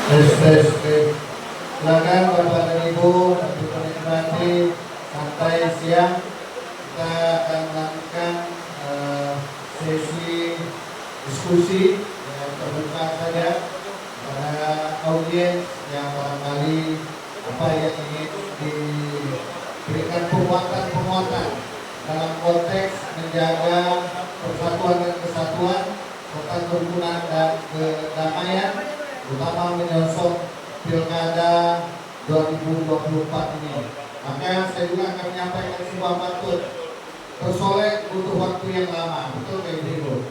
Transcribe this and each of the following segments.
Tes. Silakan Bapak dan Ibu untuk menikmati santai siang. Kita akan melakukan sesi diskusi yang terbuka saja pada audiens yang barangkali apa yang ingin diberikan penguatan dalam konteks menjaga persatuan dan kesatuan, serta kerukunan dan kedamaian, terutama menyosong Pilkada 2024 ini. Maka saya juga akan menyampaikan sebuah patut. Persolek butuh waktu yang lama, betul kayak gitu.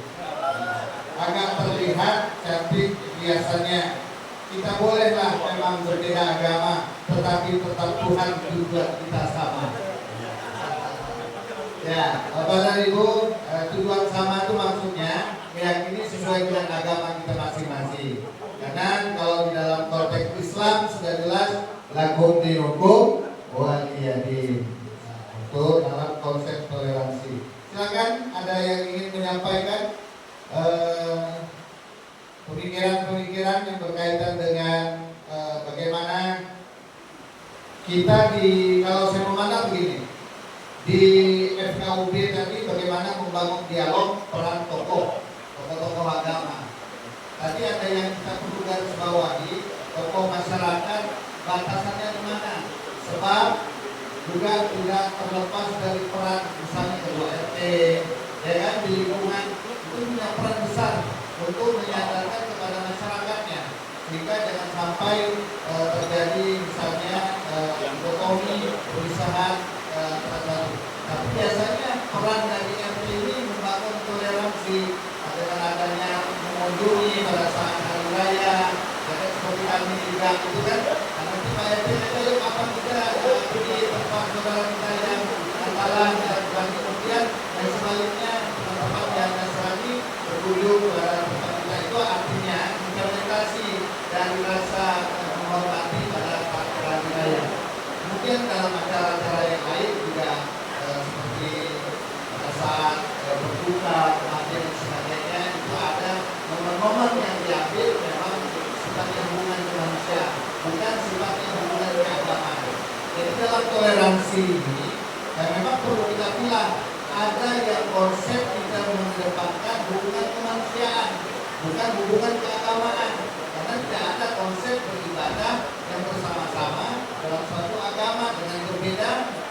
Agak terlihat cantik biasanya. Kita bolehlah memang berbeda agama, tetapi tetap Tuhan juga kita sama. Ya, Bapak dan Ibu, tujuan sama itu maksudnya meyakini sesuai dengan agama kita masing-masing. Karena kalau di dalam konteks Islam sudah jelas lakum dinukum waliyadin. Itu dalam konsep toleransi. Silakan ada yang ingin menyampaikan pemikiran-pemikiran yang berkaitan dengan bagaimana kita kalau saya memandang begini, di FKUB tadi bagaimana membangun dialog peran tokoh agama. Tadi ada yang kita perlu garis bawahi, tokoh masyarakat batasannya di mana? Sebab juga tidak terlepas dari peran misalnya ketua RT, ya kan, di lingkungan itu punya peran besar untuk menyadarkan kepada masyarakatnya, sehingga jangan sampai terjadi misalnya dikotomi perusahaan terbaru. Tapi biasanya peran dari RT ini membangun toleransi dengan adanya mengunjungi pada saat hari raya, jadi seperti kami juga itu kan, karena kita RT itu apa kita di tempat saudara kita yang Natalan dan kemudian dan sebaliknya teman-teman yang Nasrani berkunjung pada tempat kita, itu artinya implementasi dan rasa menghormati pada hari raya. Kemudian dalam acara-acara yang lain juga seperti pada saat berbuka, kematian dan sebagainya, itu ada momen-momen yang diambil memang sifatnya hubungan manusia, bukan sifatnya hubungan keagamaan. Jadi dalam toleransi ini, memang perlu kita bilang ada yang konsep kita mengedepankan hubungan kemanusiaan, bukan hubungan keagamaan, karena tidak ada konsep beribadah yang bersama-sama dalam suatu agama dengan berbeda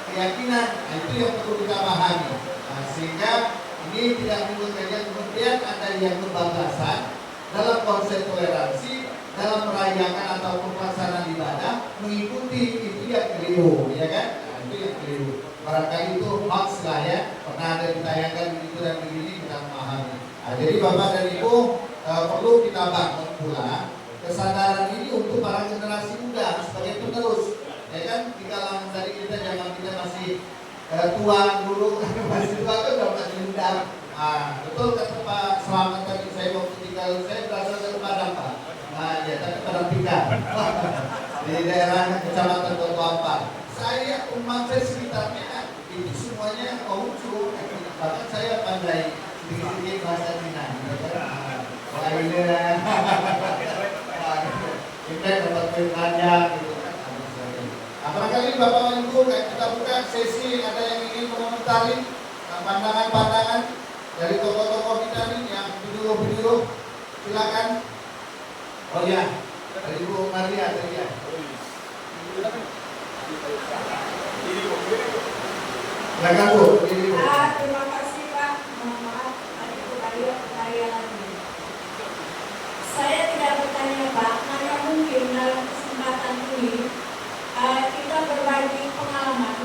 keyakinan. Nah, itu yang perlu kita pahami. Nah, sehingga ini tidak menggunakan kemudian ada yang kebablasan dalam konsep toleransi dalam merayakan atau pelaksanaan ibadah mengikuti itu yang keliru, ya kan? Nah, itu yang keliru. Barangkali itu hoax lah ya, pernah ada ditayangkan begitu dan begini, kita memahami. Nah, jadi Bapak dan Ibu perlu kita bangun pula kesadaran ini untuk para generasi muda sebagai penerus, ya kan? Di kalangan tadi kita zaman kita masih tua dulu, masih tua kan udah masih muda. Nah, betul kata Pak Selamat tadi, saya waktu tinggal saya berasal dari Padang Pak. Nah, ya tapi Padang Tiga di daerah Kecamatan Kota Ampar. Saya umat saya sekitarnya itu semuanya Konghucu, bahkan saya pandai sedikit-sedikit bahasa Cina. Wah ini lah, kita dapat bertanya gitu kan. Nah, barangkali Bapak Ibu kita buka sesi, ada yang ingin mengomentari pandangan-pandangan dari tokoh-tokoh kita nih yang video-video, silakan. Oh ya, dari Bu Maria tadi ya. Silakan Bu. Terima kasih Pak. Mohon maaf, tadi bertanya lagi. Saya tidak bertanya Pak, karena mungkin dalam kesempatan ini kita berbagi pengalaman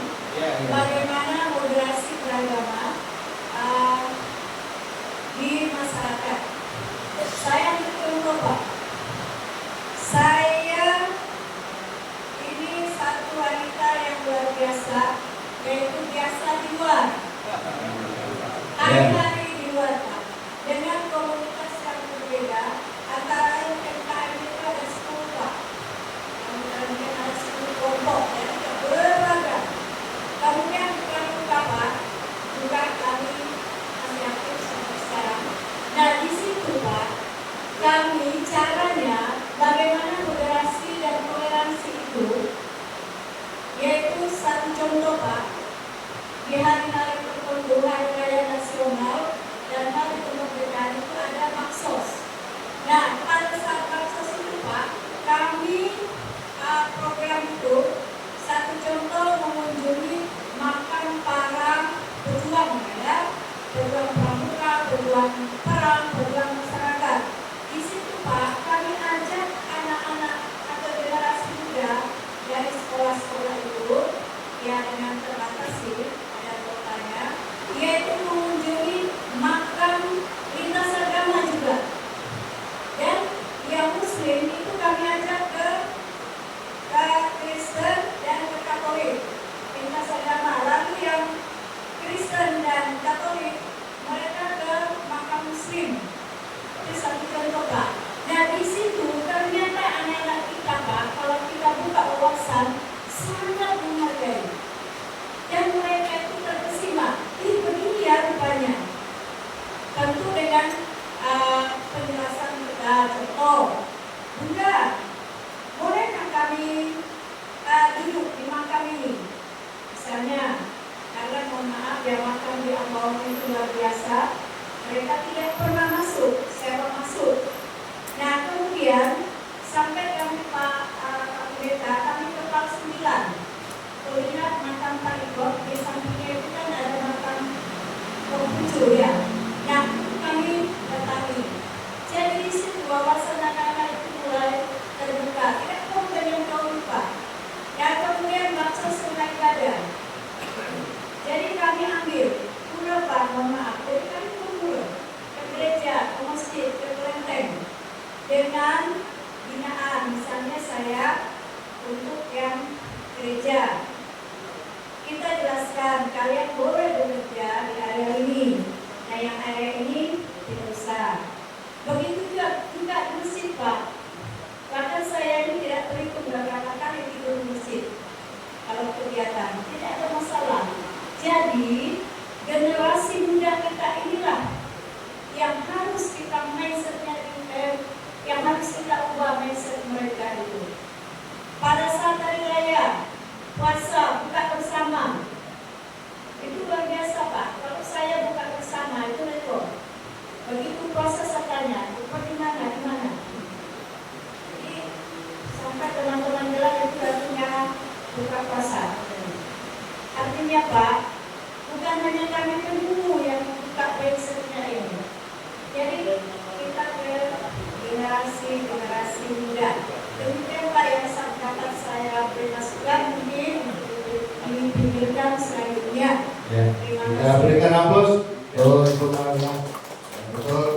bagaimana moderasi beragama di masyarakat. Saya bercontoh Pak. Saya ini satu wanita yang luar biasa, yaitu biasa di luar. Hari-hari di luar Pak. Dengan komunitas yang berbeda, antara lain MKM itu ada 10 Pak. Kemudian ada 10 kelompok yang beragam. Kemudian bukan Bapak, juga kami masih aktif sampai sekarang. Nah di situ Pak, kami caranya bagaimana moderasi pejuang perang, pejuang masyarakat. Di situ Pak, kami ajak anak-anak atau generasi muda dari sekolah-sekolah itu, ya dengan terbatas sih, ada kotanya, yaitu mengunjungi makam lintas agama juga. Dan yang Muslim itu kami ajak ke Kristen dan ke Katolik, lintas agama. Lalu yang Kristen dan Katolik, mereka ke makam Muslim. Itu satu contoh Pak. Nah di situ ternyata anak-anak kita Pak, kalau kita buka wawasan, sangat menghargai. Dan mereka itu terkesima, begini ya rupanya. Tentu dengan penjelasan kita, contoh, Bunda, bolehkah kami duduk di makam ini? Misalnya, karena mohon maaf ya makam di Ambon itu luar biasa, mereka tidak pernah masuk, sewa masuk. Nah kemudian sampai kami Pak Pendeta, kami ke Pak 9. Lihat makam Pak Ikot, di sampingnya itu kan ada makam Konghucu ya. Nah kami datangi. Jadi di situ wawasan anak-anak itu mulai terbuka. Tidak komplain yang kau lupa. Dan kemudian baca sungai ibadah. Jadi kami ambil pura Pak, mohon maaf. Jadi kami kumpul ke gereja, ke masjid, ke kelenteng dengan binaan. Misalnya saya untuk yang gereja, kita jelaskan kalian boleh bekerja di area ini. Nah yang area ini tidak usah. Begitu juga di masjid Pak. Bahkan saya ini tidak terhitung berapa kali tidur di masjid. Kalau kegiatan tidak ada masalah. Jadi generasi muda kita inilah yang harus kita mindsetnya, yang harus kita ubah mindset mereka itu. Pada saat hari raya puasa buka bersama itu luar biasa Pak. Kalau saya buka bersama itu rekor. Begitu proses katanya, di mana. Jadi sampai teman-teman bilang itu artinya buka puasa. Artinya Pak, bukan hanya kami penghulu yang buka mindsetnya ini. Jadi kita ke generasi muda. Demikian Pak yang dapat saya beri masukan, mungkin dipikirkan selanjutnya. Ya, kita berikan aplaus. Betul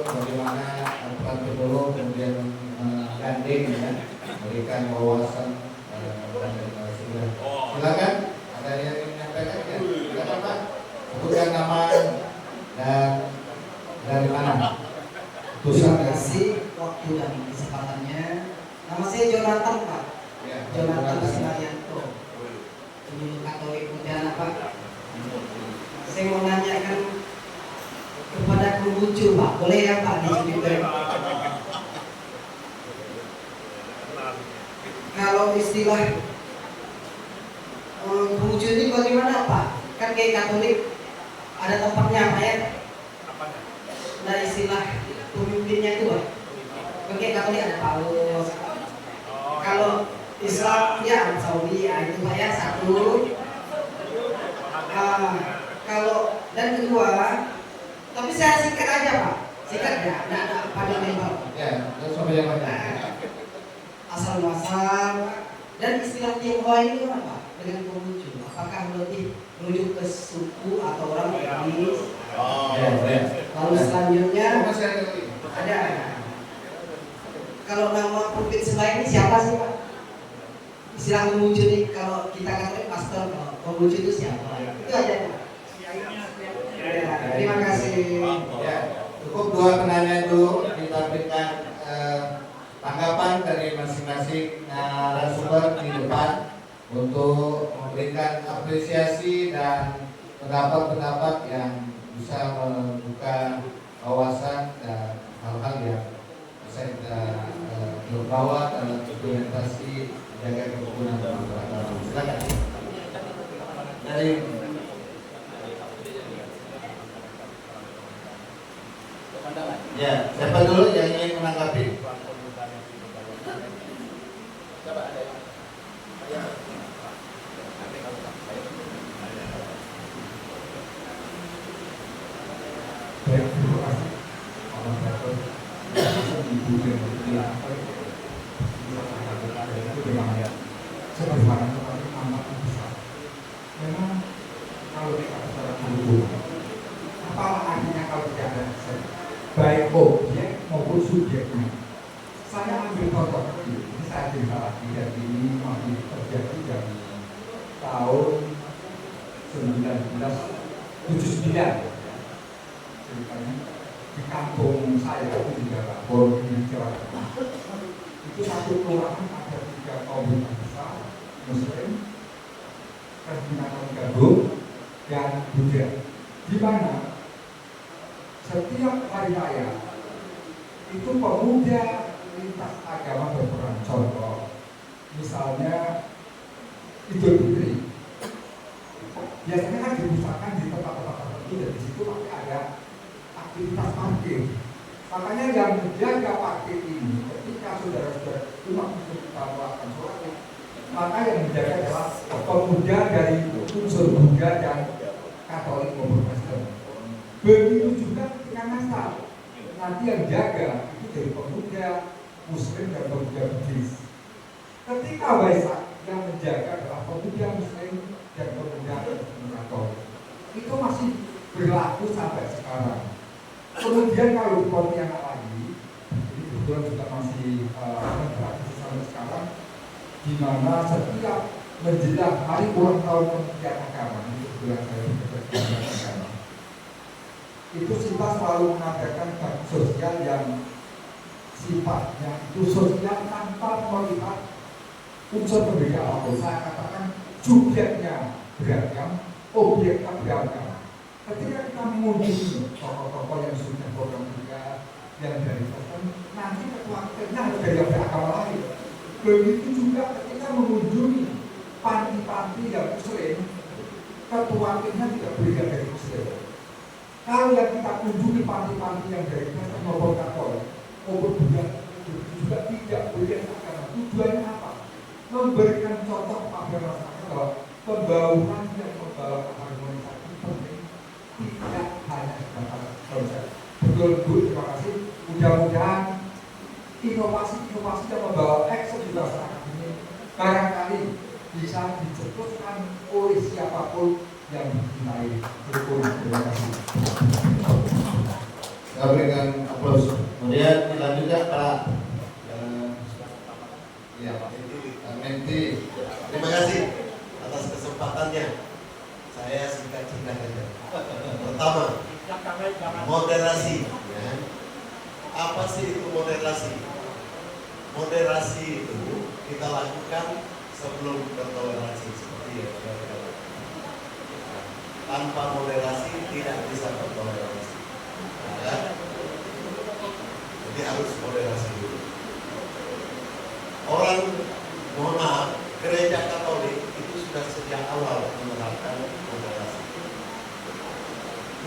bagaimana Pak Petolo kemudian gandeng ya, memberikan wawasan kepada generasi muda. Silakan, ada yang ingin menyampaikan ya? Silakan Pak, sebutkan nama dan dari mana. Terima kasih waktu dan kesempatannya. Nama saya Jonathan Pak. Ya, Jonathan Simayanto. Penjuru Katolik Pontianak Pak. Saya mau nanyakan kepada Konghucu Pak, boleh ya Pak diceritakan? Kalau istilah Konghucu ini bagaimana Pak? Kan kayak Katolik ada tempatnya Pak ya? Nah istilah pemimpinnya itu Pak. Oke, Katolik ada Paulus. Kalau Islam ya Arab Saudi, ya itu Pak ya satu. Kalau dan kedua, tapi saya singkat aja Pak, singkat ya, tidak ada pada lebar. Ya, sampai yang mana? Asal muasal dan istilah Tionghoa ini apa dengan Konghucu? Apakah lebih merujuk ke suku atau orang etnis? Ya. Lalu selanjutnya Masih ada lagi? ada. Kalau nama provinsi lain ini siapa sih Pak? Istilah Konghucu ini kalau kita katakan pastor, kalau Konghucu itu siapa? Itu aja Pak. Ya, terima kasih. Ya, cukup dua penanya itu kita berikan tanggapan dari masing-masing narasumber di depan untuk memberikan apresiasi dan pendapat-pendapat yang bisa membuka wawasan dan hal-hal yang bisa kita bawa dalam implementasi menjaga kerukunan beragama. Silakan. Dari ya, siapa dulu yang ingin menanggapi? Baik, terima kasih. Ya, itu memang sederhana tetapi amat besar. Memang kalau kita bicara guru, apa artinya kalau tidak ada aksen, baik objek maupun subjeknya. Saya ambil contoh kecil, ini saya cerita lagi, dan ini masih terjadi dari tahun 1979. Ceritanya di kampung saya itu di Jakarta, di Jawa Tengah. Itu satu kelurahan ada 3 komunitas besar, Muslim, Kristen gabung, dan Buddha. Di mana setiap hari raya itu pemuda lintas agama berperan. Contoh, misalnya Idul Fitri, biasanya kan dipusatkan di tempat-tempat tertentu dan di situ pasti ada aktivitas parkir. Makanya yang menjaga parkir ini ketika saudara-saudara umat Muslim kita melakukan sholatnya, maka yang menjaga adalah pemuda dari unsur Buddha dan Katolik maupun Kristen. Begitu juga ketika Natal, nanti yang jaga itu dari pemuda Muslim dan pemuda Buddhis. Ketika Waisak, yang menjaga adalah pemuda Muslim dan pemuda Katolik. Itu masih berlaku sampai sekarang. Kemudian kalau di Pontianak lagi, ini kebetulan juga masih berlaku sampai sekarang, di mana setiap menjelang hari ulang tahun Kementerian Agama, ini kebetulan saya bekerja di Kementerian Agama, itu kita selalu mengadakan bakti sosial yang sifatnya itu sosial tanpa melihat unsur berbeda apapun. Saya katakan subjeknya beragam, objeknya beragam. Ketika kita mengunjungi tokoh-tokoh yang sudah program juga yang dari Kristen, nanti ketuanya harus dari yang beragama lain. Begitu juga ketika mengunjungi panti-panti yang Muslim, ketuanya tidak berbeda dari Muslim. Kalau yang kita kunjungi panti-panti yang dari Kristen maupun Katolik maupun Buddha juga tidak berbeda agama. Tujuannya apa? Memberikan contoh pada masyarakat bahwa pembauhan yang membawa harmonisasi penting, tidak hanya sebatas konsep. Betul Bu, terima kasih. Mudah-mudahan inovasi-inovasi yang membawa ekses di masyarakat ini barangkali bisa dicetuskan oleh siapapun yang mencintai berkumpul. Terima kasih. Saya berikan aplaus. Kemudian dilanjutkan Pak Menti. Terima kasih atas kesempatannya. Saya singkat cerita saja. Pertama, moderasi. Ya. Apa sih itu moderasi? Moderasi itu kita lakukan sebelum bertoleransi seperti yang sudah kita lakukan. Tanpa moderasi tidak bisa bertoleransi. Ya. Jadi harus moderasi dulu. Orang, mohon maaf, gereja Katolik itu sudah sejak awal menerapkan moderasi.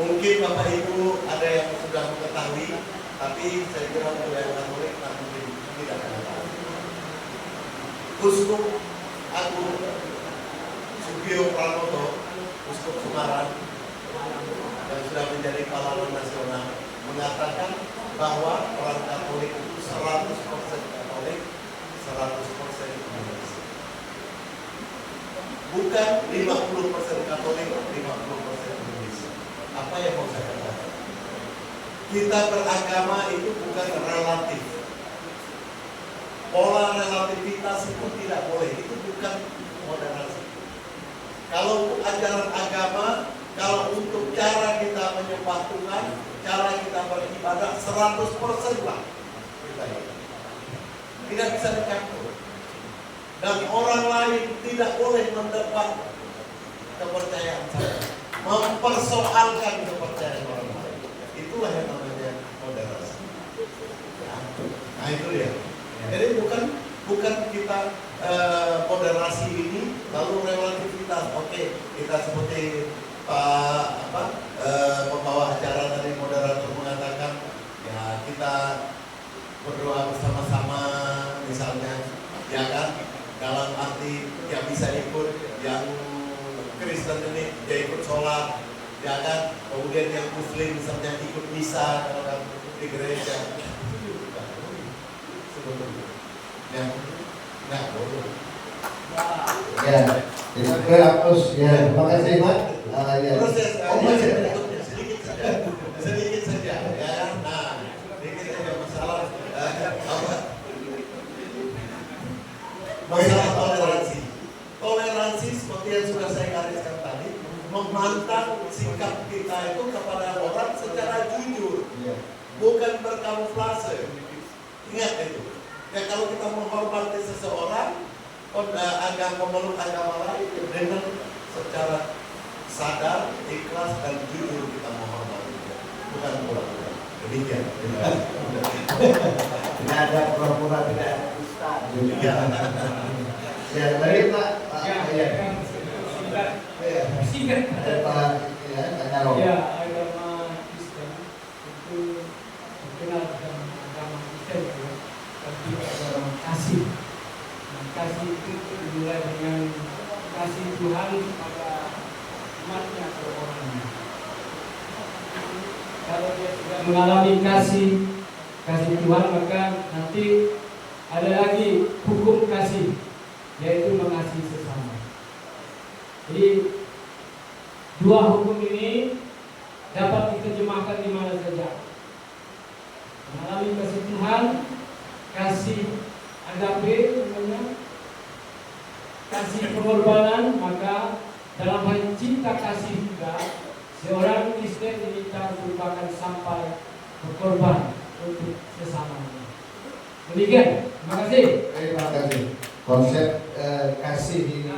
Mungkin Bapak Ibu ada yang sudah mengetahui, tapi saya kira gereja Katolik mungkin tidak mengetahui. Uskup Agung Sugio Pranoto, Uskup Semarang, yang sudah menjadi pahlawan nasional, mengatakan bahwa orang Katolik itu 100% Katolik, 100% Indonesia. Bukan 50% Katolik, 50% Indonesia. Apa yang mau saya katakan? Kita beragama itu bukan relatif. Pola relativitas itu tidak boleh. Itu bukan moderasi. Kalau ajaran agama, kalau untuk cara kita menyembah Tuhan, cara kita beribadah 100% lah kita ini. Tidak bisa dicampur. Dan orang lain tidak boleh mendebat kepercayaan saya, mempersoalkan kepercayaan orang lain. Itulah yang namanya moderasi. Ya. Nah itu dia. Jadi bukan kita moderasi ini lalu relativitas. Oke, kita seperti pembawa acara tadi, moderator mengatakan ya kita berdoa bersama-sama misalnya, ya kan, dalam arti yang bisa ikut, yang Kristen ini dia ikut sholat, ya kan, kemudian yang Muslim misalnya ikut misa kalau di gereja. yang nggak boleh. Ya, jadi terus ya, terima kasih Pak. Ya. Terus ya, Oh, masih ada. sedikit saja, ya. Nah, sedikit saja masalah apa? Masalah toleransi. Toleransi seperti yang sudah saya gariskan tadi, memantau sikap kita itu kepada orang secara jujur, bukan berkamuflase. Ingat itu. Ya kalau kita menghormati seseorang, memeluk agama lain dengan secara sadar, ikhlas dan jujur kita menghormati, bukan pura-pura. Demikian. Tidak ada pura-pura, tidak ada dusta. Ya, tadi Pak. Singkat. Ada Pak. Ya, tanya Rob. Ya, agama Kristen itu terkenal dengan agama Kristen ya, tapi agama kasih. Nah, kasih itu dimulai dengan kasih Tuhan pada umatnya atau orangnya. Kalau dia tidak mengalami kasih Tuhan, maka nanti ada lagi hukum kasih, yaitu mengasihi sesama. Jadi dua hukum ini dapat diterjemahkan di mana saja. Mengalami kasih Tuhan, kasih agape, namanya kasih pengorbanan, maka dalam hal cinta kasih juga seorang Kristen diminta merupakan sampai berkorban untuk sesamanya. Demikian, terima kasih. Terima kasih. Konsep kasih ini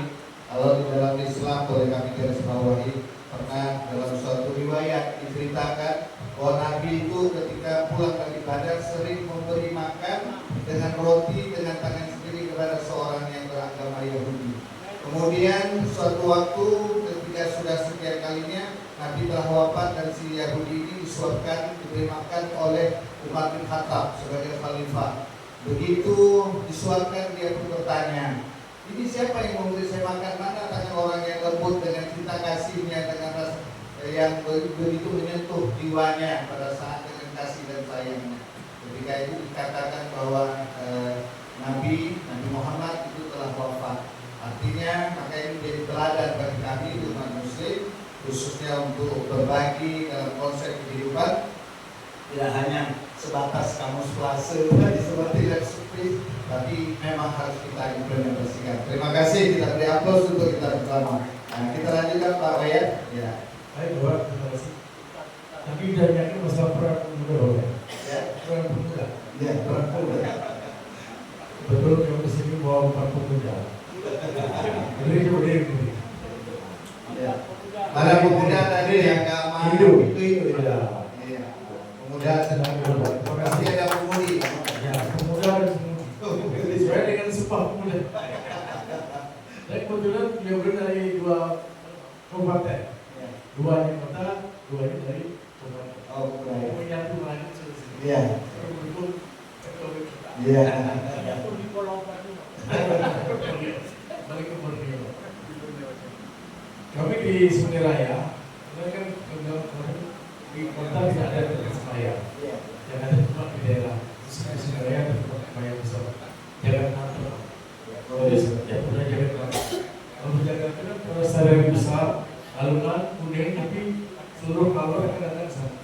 kalau di dalam Islam boleh kami garis bawahi, pernah dalam suatu riwayat diceritakan bahwa Nabi itu ketika pulang dari Badar sering memberi makan dengan roti dengan tangan sendiri kepada seorang yang beragama Yahudi. Kemudian suatu waktu ketika sudah sekian kalinya Nabi telah wafat dan si Yahudi ini disuapkan, diberi makan oleh Umar bin Khattab sebagai khalifah. Begitu disuapkan dia pun bertanya, ini siapa yang memberi saya makan? Mana tangan orang yang lembut dengan cinta kasihnya, dengan rasa yang begitu menyentuh jiwanya pada saat dengan kasih dan sayangnya. Ketika itu dikatakan bahwa Nabi Muhammad itu telah wafat. Artinya maka ini menjadi teladan bagi kami umat Muslim, khususnya untuk berbagi dalam konsep kehidupan, tidak hanya sebatas kamuflase seperti leksupi, tapi memang harus kita implementasikan. Terima kasih, kita beri aplaus untuk kita bersama. Nah, kita lanjutkan Pak Wayat. Ya. Baik, Bapak, terima kasih. Tapi udah yakin masalah perang pemuda, Bapak? Ya. Perang pemuda. Ya, perang pemuda. Betul, kamu kesini bawa perang pemuda. Jadi kemudian ini. Ya. Para pemuda tadi yang gak mau Hidup. itu. Ya. Iya. Pemuda sedang berbuat. Pasti ada pemudi. Ya, pemuda dan semudi. Sesuai dengan sumpah pemuda. Dan kebetulan dia dari dua kabupaten. Dua di kota, dua dari kabupaten. Oh, baik. Menyatu lagi selesai. Iya. Betul ekonomi kita. Iya. Menyatu di Pulau Batu. Balik ke Borneo. Kami di Sungai Raya, kita kan di kota tidak ada tempat sembahyang. Yang ada tempat di daerah. Di Sungai Raya ada tempat sembahyang besar. Jalan Natal. Jadi setiap bulan jalan Natal. Kalau jalan Natal kan pada stadion besar, alunan kuning, tapi seluruh kalor akan datang ke sana.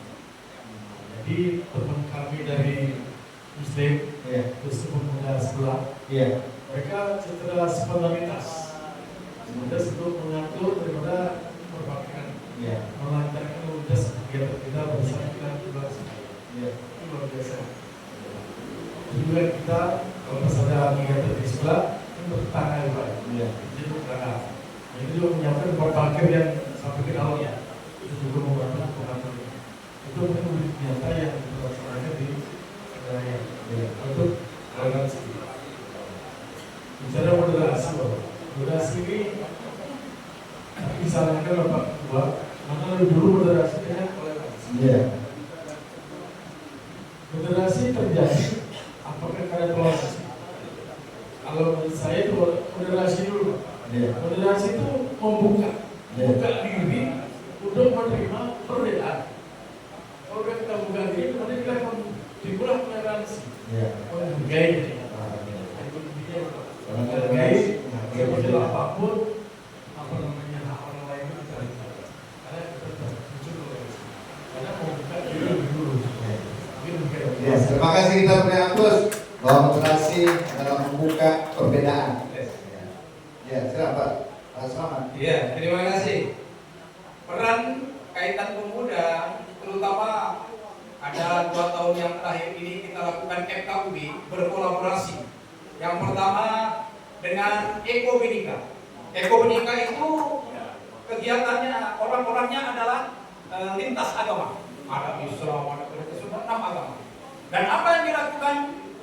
Jadi teman kami dari Muslim, terus pemuda sebelah, mereka setelah spontanitas, mudah untuk mengatur daripada perpakian, melancarkan mudah kegiatan kita bersama kita bebas. Itu luar biasa. Juga kita kalau pas ada kegiatan di sebelah, itu bertetangga juga. Jadi bertetangga. Itu juga menyiapkan perpakian yang sampai ke awal ya. Itu juga membantu pengatur. Itu mungkin nyata yang dilaksanakan di raya untuk toleransi. Bicara moderasi, moderasi ini disarankan Bapak Ketua, maka lebih dulu moderasi dengan toleransi. Moderasi terjadi apakah karena toleransi? Kalau menurut saya itu moderasi dulu. Moderasi itu membuka diri untuk menerima perbedaan. Kalau kita buka diri, nanti kita akan dibuat toleransi, menghargai. Itu perbedaan. Ya, silakan Pak Selamat. Iya, terima kasih. Peran kaitan pemuda, terutama ada 2 tahun yang terakhir ini kita lakukan FKUB berkolaborasi. Yang pertama dengan Eko Binika. Eko Binika itu kegiatannya, orang-orangnya adalah lintas agama. Ada Islam, ada Kristen, 6 agama. Dan apa yang dilakukan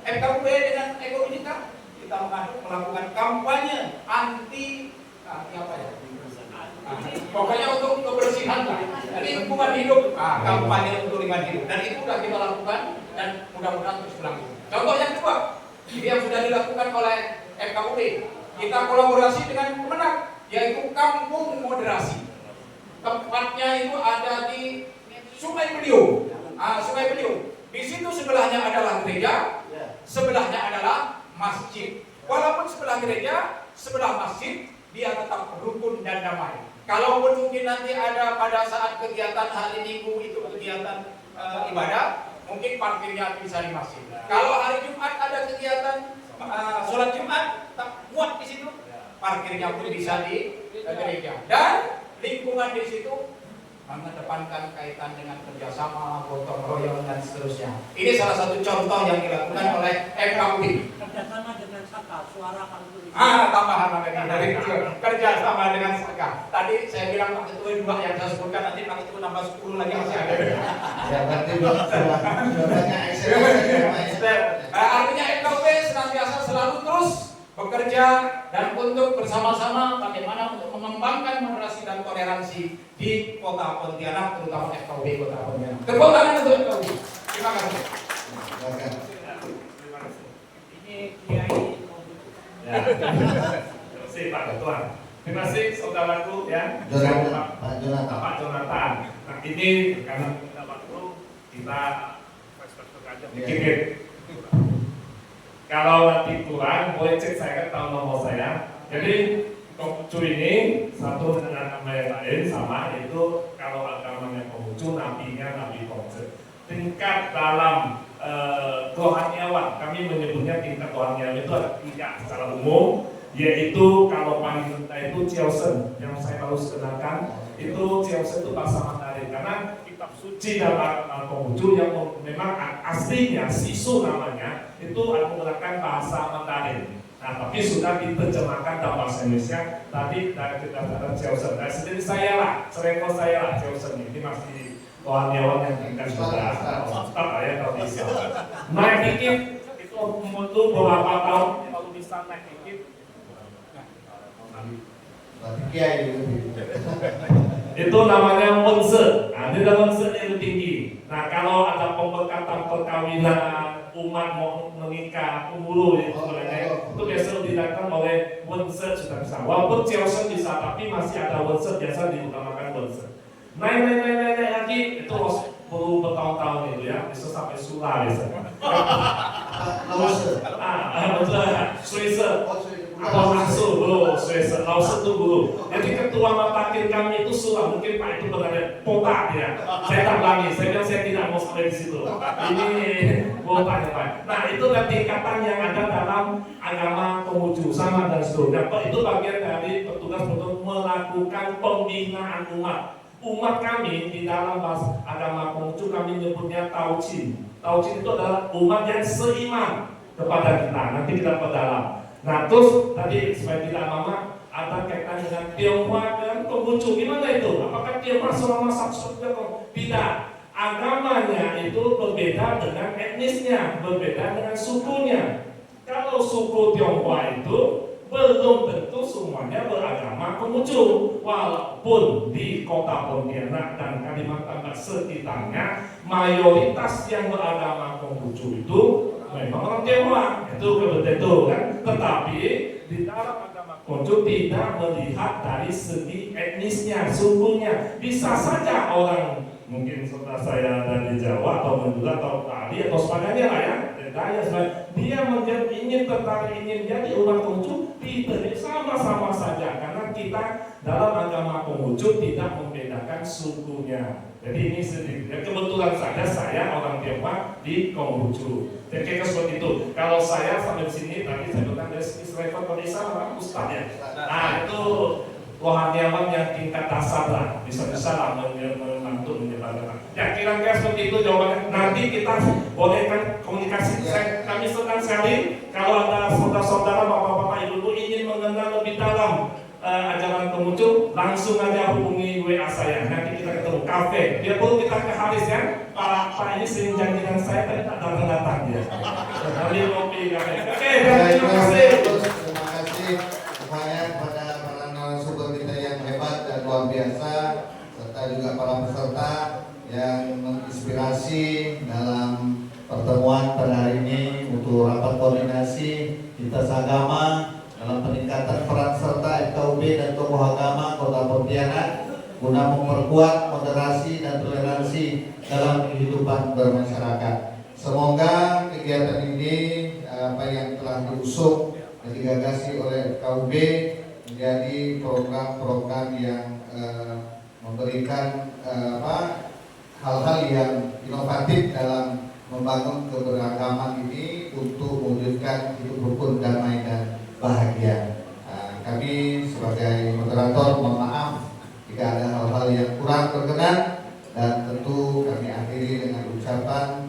FKUB dengan Eko Binika? Kita melakukan kampanye anti apa ya? Pokoknya untuk kebersihan lah. Jadi lingkungan hidup, kampanye untuk lingkungan hidup. Dan itu sudah kita lakukan dan mudah-mudahan terus berlangsung. Contoh yang kedua, ini yang sudah dilakukan oleh FKUB. Kita kolaborasi dengan Kemenag, yaitu Kampung Moderasi. Tempatnya itu ada di Sungai Beliung. Sungai Beliung. Di situ sebelahnya adalah gereja, sebelahnya adalah masjid. Walaupun sebelah gereja, sebelah masjid, dia tetap rukun dan damai. Kalaupun mungkin nanti ada pada saat kegiatan hari Minggu itu kegiatan ibadah, mungkin parkirnya bisa di masjid. Kalau hari Jumat ada kegiatan sholat Jumat, tak muat di situ, parkirnya pun bisa di gereja. Dan lingkungan di situ mengedepankan kaitan dengan kerjasama, gotong royong dan seterusnya. Ini salah satu contoh yang dilakukan oleh FKUB. Kerjasama dengan Saka, suara Kampung. Tambahan lagi dari kerjasama dengan Saka. Tadi saya bilang Pak Ketua 2 yang saya sebutkan, nanti Pak Ketua nambah 10 lagi masih ada. Ya, berarti banyak Excel. Artinya FKUB senantiasa selalu terus bekerja dan untuk bersama-sama bagaimana untuk mengembangkan moderasi dan toleransi di Kota Pontianak, terutama FKUB Kota Pontianak. Tepuk tangan untuk FKUB. Terima kasih. Ini Kiai. Ya. Terima kasih Pak Ketua. Terima kasih saudaraku ya. Pak Jonathan. Nah ini karena kita waktu kita dikit. Kalau nanti kurang, boleh cek saya tahu nomor saya. Jadi Konghucu ini satu dengan nama yang lain sama, yaitu kalau agamanya Konghucu, nabinya Nabi Konghucu. Tingkat dalam rohaniawan, kami menyebutnya tingkat rohaniawan itu ada 3 secara umum, yaitu kalau paling rendah itu Chiosen, yang saya baru kenalkan, itu Chiosen itu bahasa Mandarin, karena kitab suci dalam Konghucu yang memang aslinya Sisu namanya itu menggunakan bahasa Mandarin. Nah, tapi sudah diterjemahkan dalam bahasa Indonesia. Tadi kita ada Chiosen. Nah, sendiri saya lah, sereko saya lah Chiosen ini masih rohaniawan yang tingkat sudah tetap ya kalau bisa. Naik dikit itu butuh beberapa tahun kalau bisa naik dikit. Itu namanya Wense. Nah, di dalam Wense yang tinggi. Nah, kalau ada pemberkatan perkawinan umat mau menikah, umur itu biasa dilakukan oleh Wense sudah bisa. Walaupun Chiosen bisa, tapi masih ada Wense, biasa diutamakan Wense. Naik lagi itu perlu bertahun-tahun itu ya, bisa sampai Sula biasanya. Lause. Betul. Suise. Atau Nasu, Suise. Lause itu guru. Jadi ketua matakin kami itu Sula, mungkin Pak itu berada Pota ya. Saya tambahin, saya bilang saya tidak mau sampai di situ. Ini Pota ya Pak. Nah itu adalah tingkatan yang ada dalam agama Konghucu sama dan seterusnya. Itu bagian dari petugas untuk melakukan pembinaan umat. Umat kami di dalam bahasa agama Konghucu kami menyebutnya Taoqin. Taoqin itu adalah umat yang seiman kepada kita. Nanti kita perdalam. Nah terus tadi supaya tidak lama ada kaitan dengan Tionghoa dan Konghucu. Gimana itu? Apakah Tionghoa selama satu? Tidak. Agamanya itu berbeda dengan etnisnya, berbeda dengan sukunya. Kalau suku Tionghoa itu belum tentu semuanya beragama Konghucu. Walaupun di Kota Pontianak dan Kalimantan sekitarnya mayoritas yang beragama Konghucu itu memang orang Tionghoa, itu kebetulan kan. Tetapi di dalam agama Konghucu tidak melihat dari segi etnisnya, sukunya. Bisa saja orang mungkin saudara saya dari Jawa atau Madura atau Bali atau sebagainya lah ya, dia ingin tertarik ingin jadi orang Konghucu. kita ini sama-sama saja, karena kita dalam agama Konghucu tidak membedakan sukunya. Jadi ini sedikit. Ya, kebetulan saja saya orang Tionghoa di Konghucu. Jadi kayak seperti itu. Kalau saya sampai sini tadi saya bilang dari level kondisi sama Ustaz ya. Nah itu rohaniawan yang tingkat dasar lah, bisa-bisa lah membantu menyebarkan. Ya kira-kira seperti itu jawabannya. Nanti kita bolehkan komunikasi. Kami senang sekali kalau ada saudara-saudara, bapak-bapak, ibu-ibu ingin mengenal lebih dalam ajaran Konghucu, langsung aja hubungi WA saya. Nanti kita ketemu kafe. Biarpun kita ke Haris ya. Pak ini sering janjian saya tapi tak datang dia. Nanti kopi kafe. Oke, terima kasih. Terima kasih semuanya kepada para narasumber kita yang hebat dan luar biasa, serta juga para peserta yang menginspirasi dalam pertemuan pada hari ini untuk rapat koordinasi kita seagama dalam peningkatan peran serta FKUB dan tokoh agama Kota Pontianak guna memperkuat moderasi dan toleransi dalam kehidupan bermasyarakat. Semoga kegiatan ini apa yang telah diusung dan digagasi oleh FKUB menjadi program-program yang memberikan hal-hal yang inovatif dalam membangun keberagaman ini untuk mewujudkan hidup rukun, damai dan bahagia. Kami sebagai moderator mohon maaf jika ada hal-hal yang kurang berkenan, dan tentu kami akhiri dengan ucapan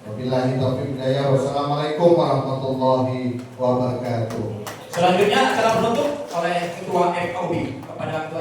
wabillahi taufiq hidayah. Wassalamualaikum warahmatullahi wabarakatuh. Selanjutnya acara penutup oleh Ketua FKUB kepada Ketua